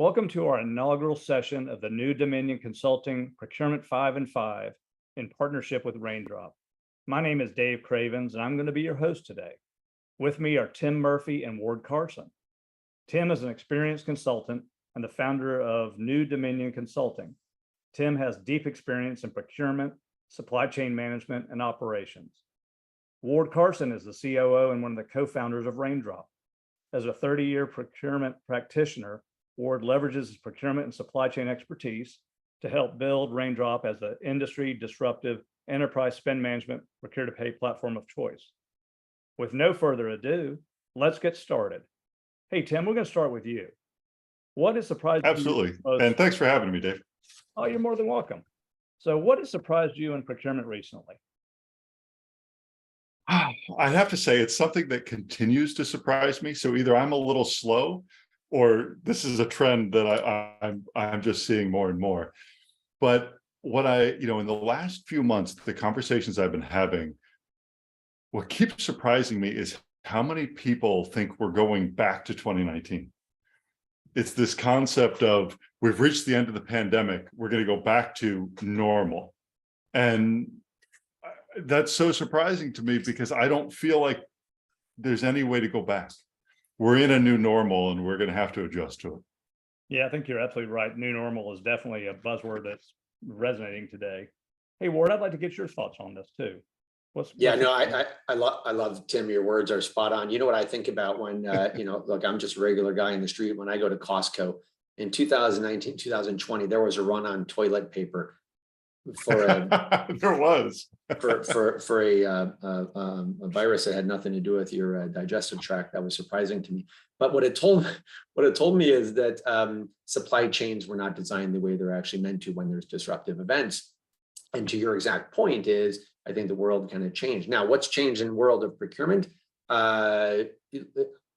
Welcome to our inaugural session of the New Dominion Consulting Procurement 5 and 5 in partnership with Raindrop. My name is Dave Cravens, and I'm going to be your host today. With me are Tim Murphy and Ward Carson. Tim is an experienced consultant and the founder of New Dominion Consulting. Tim has deep experience in procurement, supply chain management, and operations. Ward Carson is the COO and one of the co-founders of Raindrop. As a 30-year procurement practitioner, Ward leverages his procurement and supply chain expertise to help build Raindrop as the industry disruptive enterprise spend management procure-to-pay platform of choice. With no further ado, let's get started. Hey, Tim, we're going to start with you. What has surprised you? Absolutely. And thanks for having me, Dave. Oh, you're more than welcome. So what has surprised you in procurement recently? I have to say it's something that continues to surprise me. So either I'm a little slow or this is a trend that I'm just seeing more and more. But what in the last few months, the conversations I've been having, what keeps surprising me is how many people think we're going back to 2019. It's this concept of we've reached the end of the pandemic, we're going to go back to normal. And that's so surprising to me because I don't feel like there's any way to go back. We're in a new normal and we're going to have to adjust to it. Yeah, I think you're absolutely right. New normal is definitely a buzzword that's resonating today. Hey, Ward, I'd like to get your thoughts on this too. I love Tim. Your words are spot on. You know what I think about when look, I'm just a regular guy in the street. When I go to Costco in 2019, 2020, there was a run on toilet paper for a virus that had nothing to do with your digestive tract. That was surprising to me. But what it told me is that supply chains were not designed the way they're actually meant to when there's disruptive events. And to your exact point is, I think the world kind of changed. Now, what's changed in the world of procurement?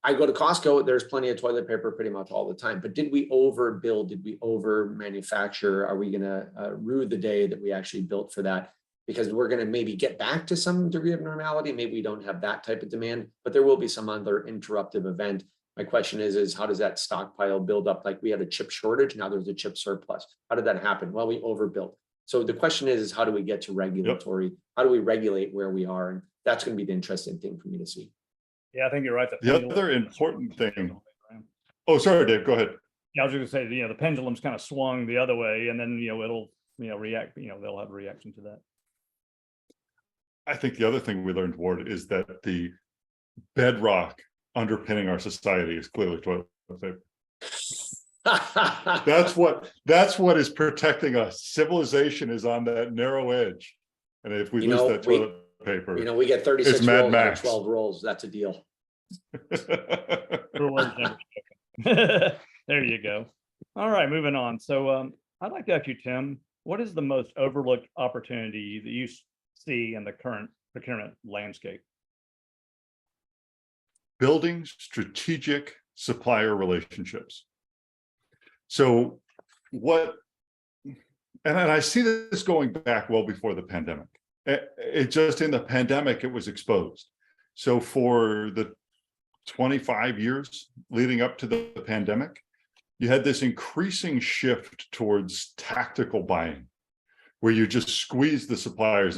I go to Costco, there's plenty of toilet paper pretty much all the time. But did we overbuild? Did we over manufacture? Are we going to rue the day that we actually built for that? Because we're going to maybe get back to some degree of normality. Maybe we don't have that type of demand, but there will be some other interruptive event. My question is how does that stockpile build up? Like we had a chip shortage, now there's a chip surplus. How did that happen? Well, we overbuilt. So the question is how do we get to regulatory? Yep. How do we regulate where we are? And that's going to be the interesting thing for me to see. Yeah, I think you're right. The other important thing. Oh, sorry, Dave, go ahead. Yeah, I was going to say, the pendulum's kind of swung the other way and then, it'll, react, they'll have a reaction to that. I think the other thing we learned, Ward, is that the bedrock underpinning our society is clearly toilet paper. That's what is protecting us. Civilization is on that narrow edge. And if we lose that toilet paper, we get 36 rolls out of 12 rolls. That's a deal. There you go. All right, moving on. So I'd like to ask you, Tim, what is the most overlooked opportunity that you see in the current procurement landscape? Building strategic supplier relationships. So and I see this going back well before the pandemic. It just in the pandemic, it was exposed. So for the 25 years leading up to the pandemic, you had this increasing shift towards tactical buying, where you just squeeze the suppliers.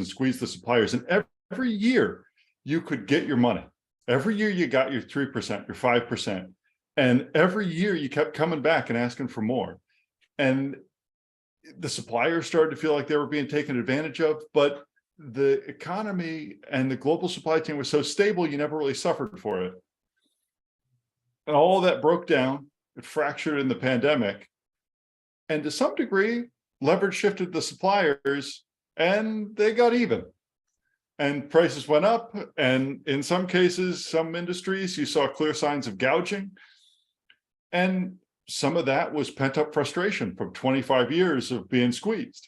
And every year you could get your money. Every year you got your 3%, your 5%. And every year you kept coming back and asking for more. And the suppliers started to feel like they were being taken advantage of, but the economy and the global supply chain was so stable, you never really suffered for it. And all that broke down, it fractured in the pandemic. And to some degree, leverage shifted to the suppliers and they got even. And prices went up. And in some cases, some industries, you saw clear signs of gouging. And some of that was pent-up frustration from 25 years of being squeezed.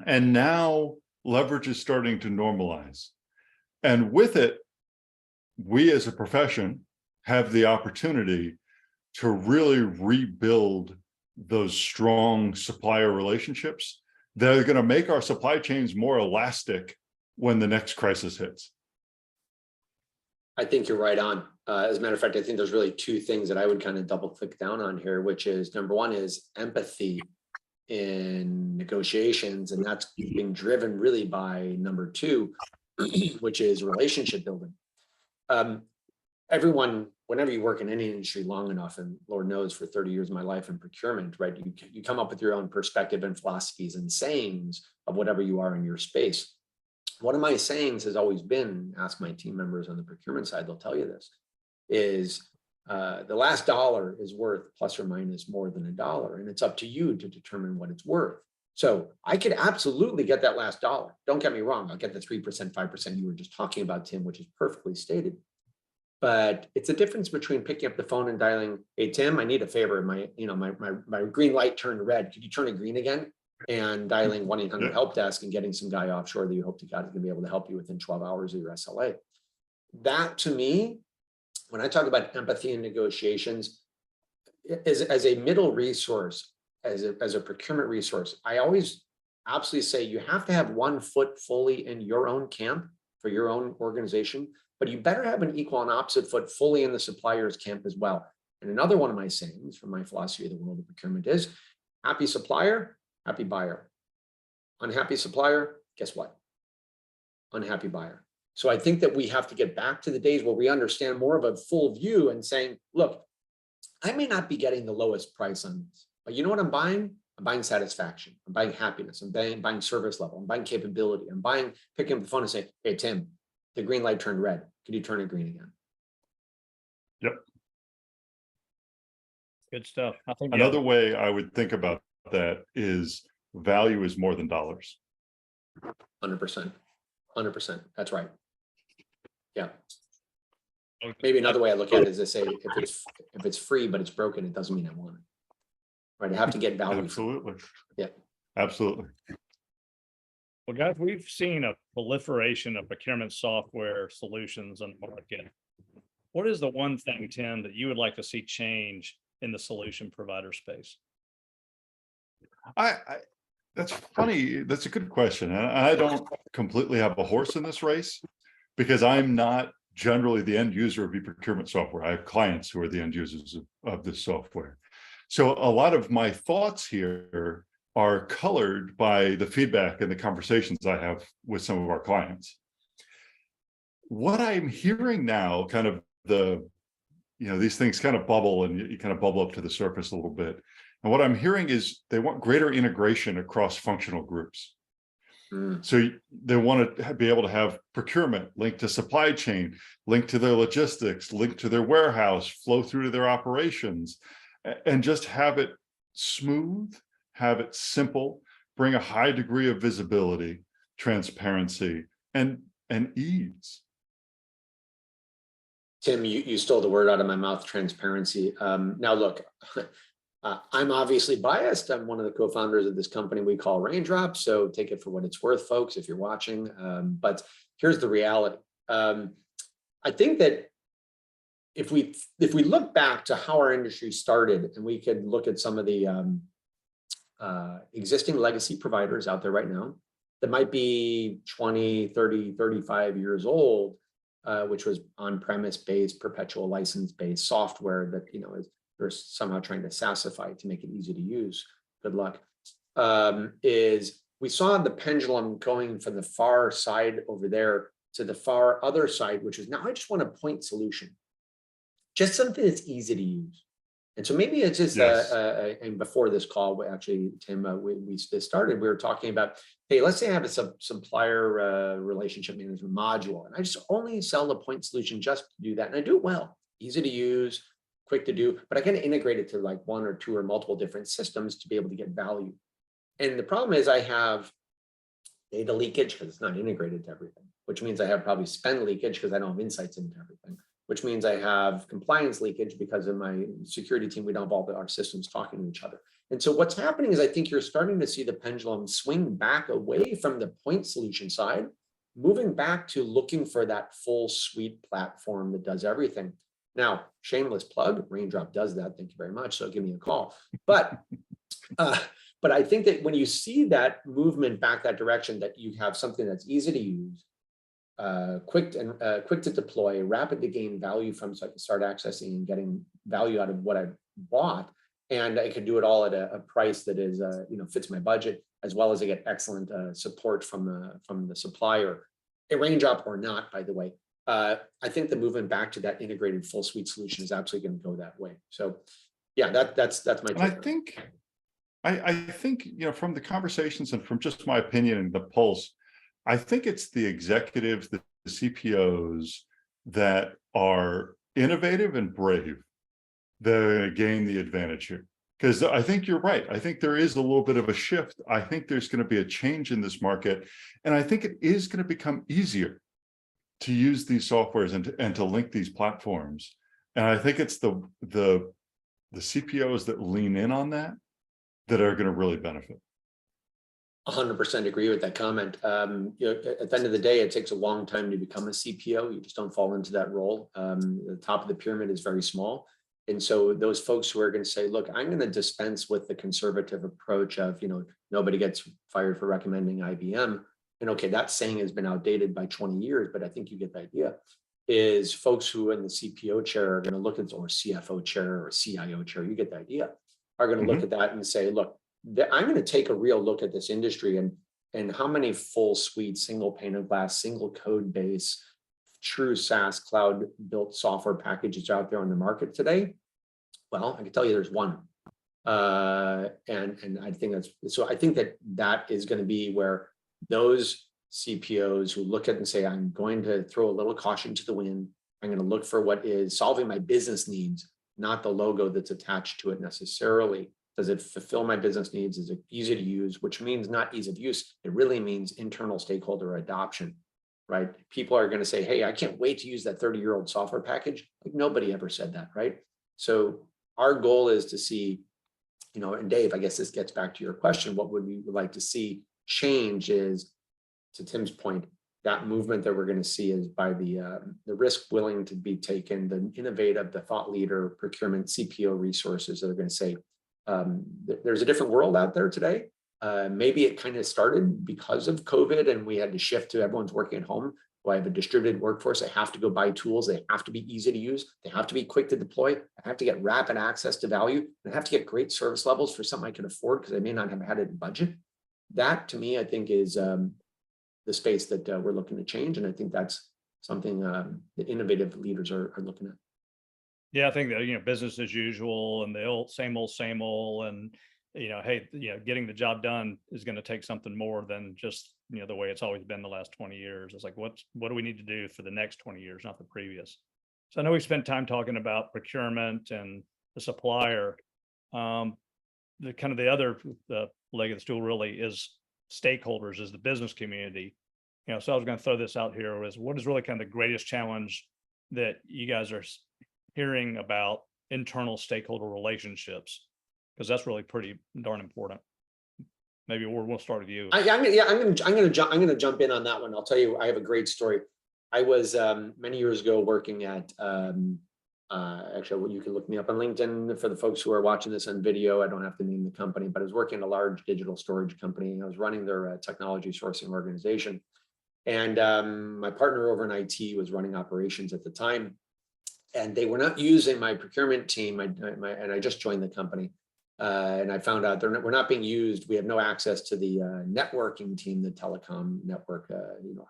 And now leverage is starting to normalize. And with it, we as a profession have the opportunity to really rebuild those strong supplier relationships that are going to make our supply chains more elastic when the next crisis hits. I think you're right on. As a matter of fact, I think there's really two things that I would kind of double click down on here, which is number one is empathy in negotiations, and that's being driven really by number two, which is relationship building. Everyone, whenever you work in any industry long enough, and Lord knows for 30 years of my life in procurement, right, you come up with your own perspective and philosophies and sayings of whatever you are in your space. One of my sayings has always been, ask my team members on the procurement side, they'll tell you this, is the last dollar is worth plus or minus more than $1, and it's up to you to determine what it's worth. So I could absolutely get that last dollar. Don't get me wrong. I'll get the 3%, 5% you were just talking about, Tim, which is perfectly stated. But it's a difference between picking up the phone and dialing, hey, Tim, I need a favor. My green light turned red. Could you turn it green again? And dialing 1-800 help desk and getting some guy offshore that you hope to God is going to be able to help you within 12 hours of your SLA. That to me, when I talk about empathy and negotiations, as a middle resource, as a procurement resource, I always absolutely say you have to have one foot fully in your own camp for your own organization, but you better have an equal and opposite foot fully in the supplier's camp as well. And another one of my sayings from my philosophy of the world of procurement is happy supplier, happy buyer. Unhappy supplier, guess what? Unhappy buyer. So I think that we have to get back to the days where we understand more of a full view and saying, look, I may not be getting the lowest price on this, but you know what I'm buying? I'm buying satisfaction. I'm buying happiness. I'm buying service level. I'm buying capability. I'm picking up the phone and saying, hey, Tim, the green light turned red. Could you turn it green again? Yep. Good stuff. I think Another way I would think about that is value is more than dollars. 100%. 100%. That's right. Yeah. Okay. Maybe another way I look at it is to say, if it's free, but it's broken, it doesn't mean I want it. Right. I have to get value. Absolutely. Yeah. Absolutely. Well, guys, we've seen a proliferation of procurement software solutions on the market. What is the one thing, Tim, that you would like to see change in the solution provider space? That's funny. That's a good question. And I don't completely have a horse in this race because I'm not generally the end user of e-procurement software. I have clients who are the end users of this software. So a lot of my thoughts here are colored by the feedback and the conversations I have with some of our clients. What I'm hearing now, kind of these things kind of bubble and you kind of bubble up to the surface a little bit. And what I'm hearing is they want greater integration across functional groups. So they want to be able to have procurement linked to supply chain, linked to their logistics, linked to their warehouse, flow through to their operations, and just have it smooth, have it simple, bring a high degree of visibility, transparency, and ease. Tim, you stole the word out of my mouth, transparency. Now, look, I'm obviously biased. I'm one of the co-founders of this company we call Raindrop. So take it for what it's worth, folks, if you're watching. But here's the reality. I think that if we look back to how our industry started, and we could look at some of the existing legacy providers out there right now that might be 20, 30, 35 years old, which was on-premise based, perpetual license-based software that, they're somehow trying to SaaSify to make it easy to use. Good luck. Is we saw the pendulum going from the far side over there to the far other side, which is now I just want a point solution, just something that's easy to use. And so maybe it's just, Yes. and before this call, actually, Tim, we started, we were talking about, hey, let's say I have a supplier relationship management module, and I just only sell the point solution just to do that. And I do it well, easy to use, quick to do, but I kind of integrate it to like one or two or multiple different systems to be able to get value. And the problem is I have data leakage because it's not integrated to everything, which means I have probably spend leakage because I don't have insights into everything, which means I have compliance leakage because of my security team. We don't have all our systems talking to each other. And so what's happening is I think you're starting to see the pendulum swing back away from the point solution side, moving back to looking for that full suite platform that does everything. Now, shameless plug, Raindrop does that. Thank you very much. So give me a call. But I think that when you see that movement back that direction, that you have something that's easy to use, quick to deploy, rapid to gain value from, so I can start accessing and getting value out of what I bought. And I can do it all at a price that is, fits my budget, as well as I get excellent support from the supplier, a Raindrop or not, by the way. I think the movement back to that integrated full suite solution is absolutely going to go that way. So yeah, that's my And take. I think, from the conversations and from just my opinion and the pulse, I think it's the executives, the CPOs that are innovative and brave that gain the advantage here. Because I think you're right. I think there is a little bit of a shift. I think there's going to be a change in this market. And I think it is going to become easier to use these softwares and to link these platforms. And I think it's the CPOs that lean in on that are going to really benefit. 100% agree with that comment. At the end of the day, it takes a long time to become a CPO. You just don't fall into that role. The top of the pyramid is very small. And so those folks who are going to say, look, I'm going to dispense with the conservative approach of, nobody gets fired for recommending IBM. And okay, that saying has been outdated by 20 years, but I think you get the idea, is folks who in the CPO chair are going to look at, or CFO chair or CIO chair, you get the idea, are going to look at that and say, look, I'm going to take a real look at this industry and how many full suite, single pane of glass, single code base, true SaaS cloud built software packages out there on the market today. Well, I can tell you there's one. And I think I think that is going to be where those CPOs who look at it and say, I'm going to throw a little caution to the wind. I'm going to look for what is solving my business needs, not the logo that's attached to it necessarily. Does it fulfill my business needs? Is it easy to use? Which means not ease of use. It really means internal stakeholder adoption, right? People are going to say, hey, I can't wait to use that 30-year-old software package. Like nobody ever said that, right? So our goal is to see, and Dave, I guess this gets back to your question, what would we like to see change is, to Tim's point, that movement that we're going to see is by the risk willing to be taken, the innovative, the thought leader, procurement, CPO resources that are going to say, there's a different world out there today. Maybe it kind of started because of COVID and we had to shift to everyone's working at home. Well, I have a distributed workforce. I have to go buy tools. They have to be easy to use. They have to be quick to deploy. I have to get rapid access to value. And I have to get great service levels for something I can afford because I may not have had it in budget. That to me, I think is the space that we're looking to change. And I think that's something the innovative leaders are looking at. Yeah, I think that, business as usual and the same old, and, hey, getting the job done is going to take something more than just, the way it's always been the last 20 years. It's like, what do we need to do for the next 20 years, not the previous? So I know we spent time talking about procurement and the supplier. The other leg of the stool really is stakeholders, is the business community. So I was going to throw this out here, is what is really kind of the greatest challenge that you guys are hearing about internal stakeholder relationships, because that's really pretty darn important. Maybe we'll start with you. I'm going to jump in on that one. I'll tell you, I have a great story. I was many years ago working at actually, you can look me up on LinkedIn for the folks who are watching this on video. I don't have to name the company, but I was working in a large digital storage company. I was running their technology sourcing organization, and my partner over in IT was running operations at the time. And they were not using my procurement team. And I just joined the company. And I found out we're not being used. We have no access to the networking team, the telecom network,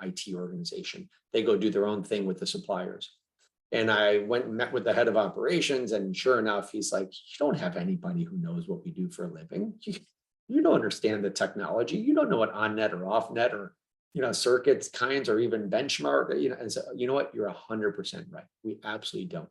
IT organization. They go do their own thing with the suppliers. And I went and met with the head of operations. And sure enough, he's like, you don't have anybody who knows what we do for a living. You don't understand the technology. You don't know what on-net or off-net or circuits, kinds, or even benchmark, and so, you know what, you're 100% right. We absolutely don't.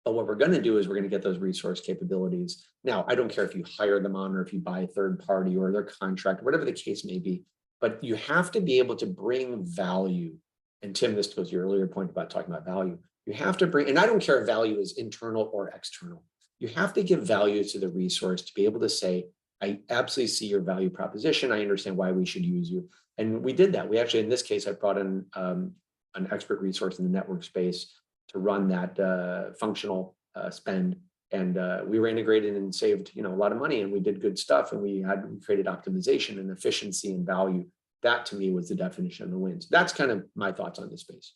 But what we're going to do is we're going to get those resource capabilities. Now, I don't care if you hire them on or if you buy a third party or their contract, whatever the case may be, but you have to be able to bring value. And Tim, this goes to your earlier point about talking about value. You have to bring, and I don't care if value is internal or external. You have to give value to the resource to be able to say, I absolutely see your value proposition. I understand why we should use you. And we did that. We actually, in this case, I brought in an expert resource in the network space to run that functional spend. And we were integrated and saved, a lot of money, and we did good stuff. And we created optimization and efficiency and value That to me was the definition of the wins. That's kind of my thoughts on this space.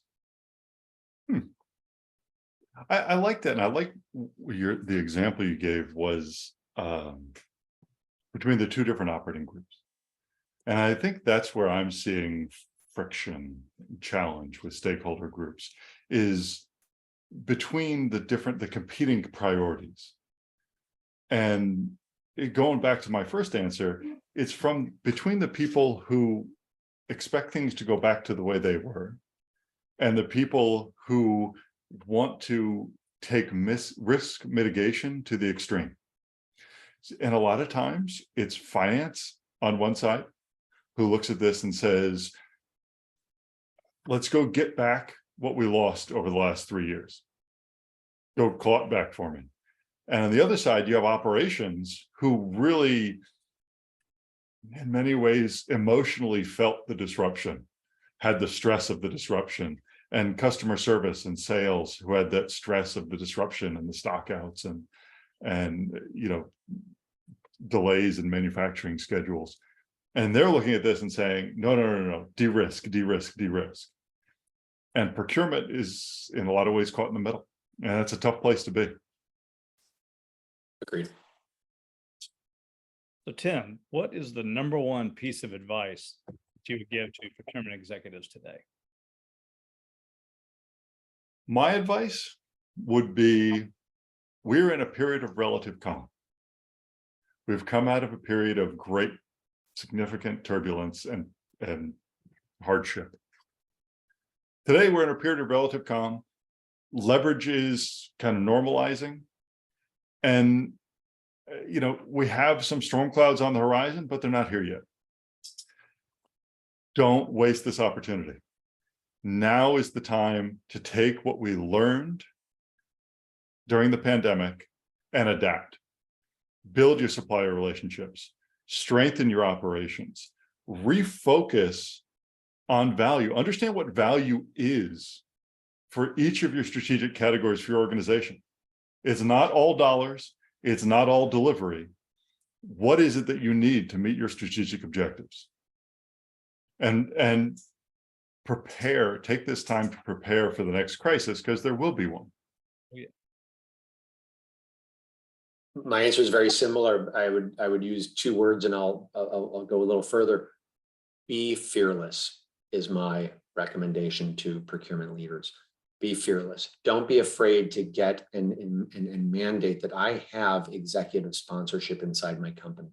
I like that. And I like the example you gave was between the two different operating groups. And I think that's where I'm seeing friction, challenge with stakeholder groups is between the competing priorities. And going back to my first answer, it's from between the people who expect things to go back to the way they were and the people who want to take risk mitigation to the extreme. And a lot of times it's finance on one side who looks at this and says, let's go get back what we lost over the last 3 years. Go claw it back for me. And on the other side, you have operations who really, in many ways, emotionally felt the disruption, had the stress of the disruption, and customer service and sales who had that stress of the disruption and the stockouts and delays in manufacturing schedules. And they're looking at this and saying, no, de-risk. And procurement is in a lot of ways caught in the middle. And that's a tough place to be. Agreed. So Tim, what is the number one piece of advice that you would give to procurement executives today? My advice would be, we're in a period of relative calm. We've come out of a period of great, significant turbulence and hardship. Today, we're in a period of relative calm. Leverage is kind of normalizing. And, we have some storm clouds on the horizon, but they're not here yet. Don't waste this opportunity. Now is the time to take what we learned during the pandemic and adapt. Build your supplier relationships, strengthen your operations, refocus on value. Understand what value is for each of your strategic categories for your organization. It's not all dollars. It's not all delivery. What is it that you need to meet your strategic objectives? And prepare, take this time to prepare for the next crisis, because there will be one. My answer is very similar. I would use 2 words, and I'll go a little further. Be fearless is my recommendation to procurement leaders. Be fearless. Don't be afraid to get and mandate that I have executive sponsorship inside my company.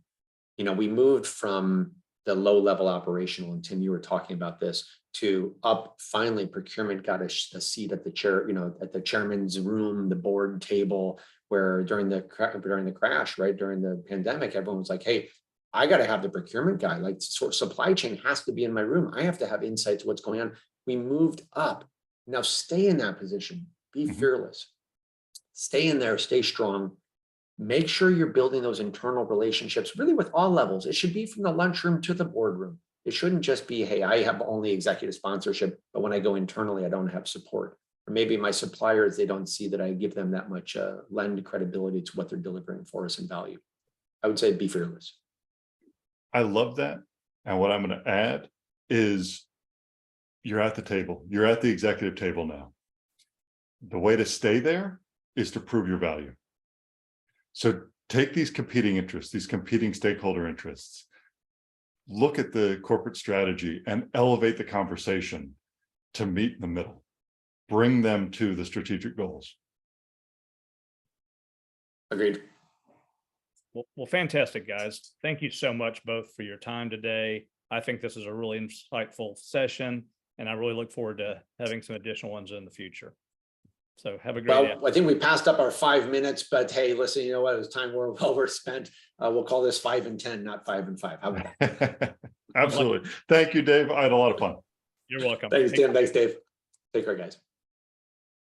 We moved from the low-level operational, and Tim, you were talking about this, to up. Finally, procurement got a seat at the chair, at the chairman's room, the board table, where during the crash, right, during the pandemic, everyone was like, hey, I got to have the procurement guy, like supply chain has to be in my room. I have to have insights to what's going on. We moved up. Now stay in that position, be fearless, stay in there, stay strong. Make sure you're building those internal relationships really with all levels. It should be from the lunchroom to the boardroom. It shouldn't just be, hey, I have only executive sponsorship, but when I go internally, I don't have support. Or maybe my suppliers, they don't see that I give them that much lend credibility to what they're delivering for us in value. I would say be fearless. I love that. And what I'm going to add is, you're at the table. You're at the executive table now. The way to stay there is to prove your value. So take these competing interests, these competing stakeholder interests, look at the corporate strategy and elevate the conversation to meet in the middle. Bring them to the strategic goals. Agreed. Well, fantastic, guys. Thank you so much both for your time today. I think this is a really insightful session, and I really look forward to having some additional ones in the future. So have a great day. Well, I think we passed up our 5 minutes, but hey, listen, you know what? It was time well spent. We'll call this 5 and 10, not 5 and 5. How about that? Absolutely. Thank you, Dave. I had a lot of fun. You're welcome. Thanks, Tim. Thanks, Dave. Take care, guys.